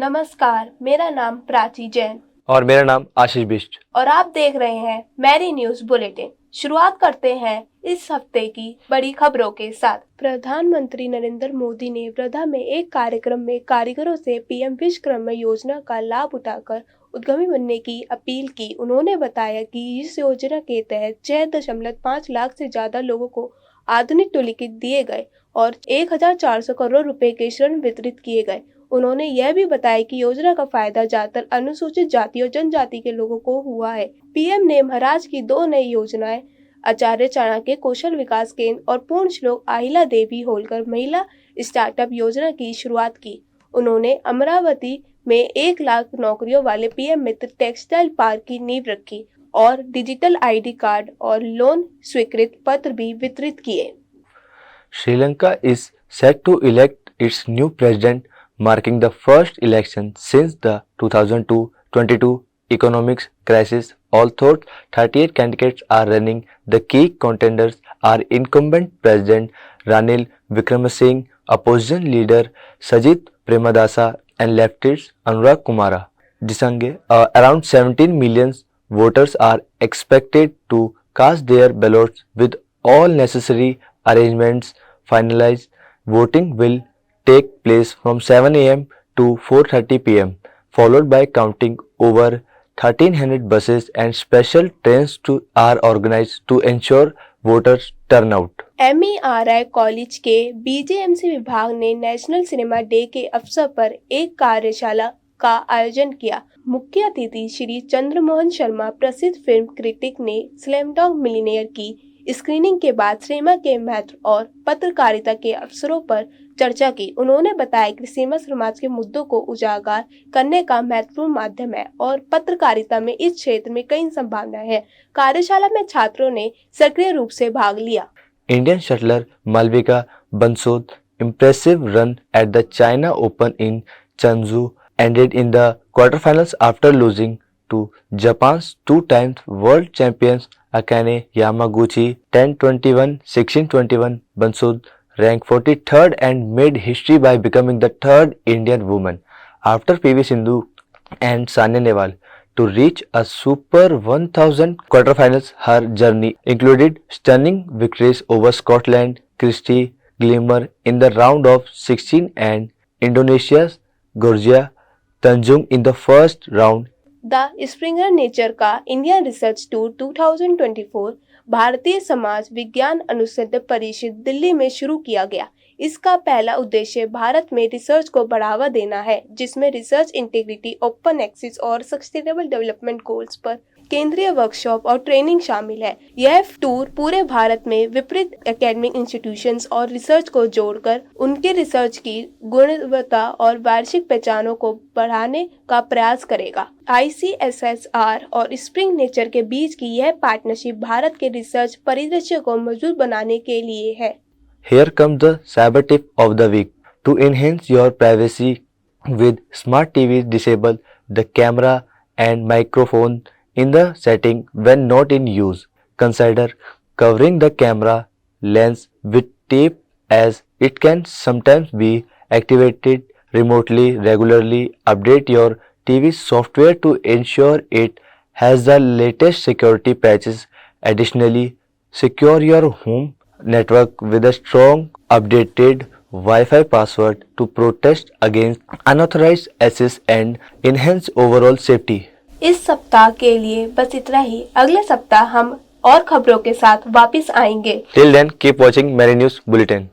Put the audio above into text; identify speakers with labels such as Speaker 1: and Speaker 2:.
Speaker 1: नमस्कार, मेरा नाम प्राची जैन
Speaker 2: और मेरा नाम आशीष बिष्ट
Speaker 1: और आप देख रहे हैं मैरी न्यूज बुलेटिन। शुरुआत करते हैं इस हफ्ते की बड़ी खबरों के साथ। प्रधानमंत्री नरेंद्र मोदी ने वर्धा में एक कार्यक्रम में कारीगरों से पीएम विश्वकर्मा योजना का लाभ उठाकर उद्यमी बनने की अपील की। उन्होंने बताया कि इस योजना के तहत 6.5 लाख से ज्यादा लोगों को आधुनिक टूल किट दिए गए और 1400 करोड़ रुपए के ऋण वितरित किए गए। उन्होंने यह भी बताया कि योजना का फायदा ज्यादातर अनुसूचित जाति और जनजाति के लोगों को हुआ है। पीएम ने महाराज की 2 नई योजनाएं आचार्य चाणक्य कौशल विकास केंद्र और पूर्ण श्लोक अहिल्या देवी होलकर महिला स्टार्टअप योजना की शुरुआत की। उन्होंने अमरावती में 1 लाख नौकरियों वाले पीएम मित्र टेक्सटाइल पार्क की नींव रखी और डिजिटल आईडी कार्ड और लोन स्वीकृत पत्र भी वितरित किए।
Speaker 2: Sri Lanka is set to elect its new president, marking the first election since the 2022 economic crisis. Although 38 candidates are running, the key contenders are incumbent President Ranil Wickremesinghe, opposition leader Sajith Premadasa, and leftist Anurag Kumara Dissange. Around 17 million voters are expected to cast their ballots with all necessary arrangements finalized. Voting will take place from 7 a.m. to 4:30 p.m. followed by counting. Over 1300 buses and special trains are organized to ensure voters turnout.
Speaker 1: MERI college के BJMC विभाग ने national cinema day के अवसर पर एक कार्यशाला का आयोजन किया। मुख्य अतिथि श्री चंद्रमोहन शर्मा, प्रसिद्ध फिल्म क्रिटिक, ने स्लैमडॉग मिलियनेयर की स्क्रीनिंग के बाद सिनेमा के महत्व और पत्रकारिता के अवसरों पर चर्चा की। उन्होंने बताया कि सिनेमा समाज के मुद्दों को उजागर करने का महत्वपूर्ण माध्यम है और पत्रकारिता में इस क्षेत्र में कई संभावनाएं हैं। कार्यशाला में छात्रों ने सक्रिय रूप से भाग लिया।
Speaker 2: Indian shuttler Malvika Bansod impressive run at the China Open in Chengdu ended in the quarterfinals after losing to Japan's 2-time world champions Akane Yamaguchi 10-21, 16-21. Bansod ranked 43rd and made history by becoming the 3rd Indian woman after PV Sindhu and Sania Nehwal to reach a Super 1000 quarterfinals. Her journey included stunning victories over Scotland Christy Glimmer in the round of 16 and Indonesia's Georgia Tanjung in the first round.
Speaker 1: The Springer Nature का India research tour 2024 भारतीय समाज विज्ञान अनुसंधान परिषद दिल्ली में शुरू किया गया। इसका पहला उद्देश्य भारत में रिसर्च को बढ़ावा देना है, जिसमें रिसर्च इंटीग्रिटी, ओपन एक्सेस और सस्टेनेबल डेवलपमेंट गोल्स पर केंद्रीय वर्कशॉप और ट्रेनिंग शामिल है। यह टूर पूरे भारत में विपरीत एकेडमिक इंस्टीट्यूशंस और रिसर्च को जोड़कर उनके रिसर्च की गुणवत्ता और वार्षिक पहचानों को बढ़ाने का प्रयास करेगा। ICSSR और स्प्रिंग नेचर के बीच की यह पार्टनरशिप भारत के रिसर्च परिदृश्य को मजबूत बनाने के लिए है।
Speaker 2: Here comes the cyber tip of the week. To enhance your privacy with smart TVs, disable the camera and microphone in the setting when not in use. Consider covering the camera lens with tape as it can sometimes be activated remotely. Regularly update your TV software to ensure it has the latest security patches. Additionally, secure your home network with a strong updated Wi-Fi password to protect against unauthorized access and enhance overall safety.
Speaker 1: इस सप्ताह के लिए बस इतना ही। अगले सप्ताह हम और खबरों के साथ वापस आएंगे।
Speaker 2: Till then, keep watching Mary News Bulletin.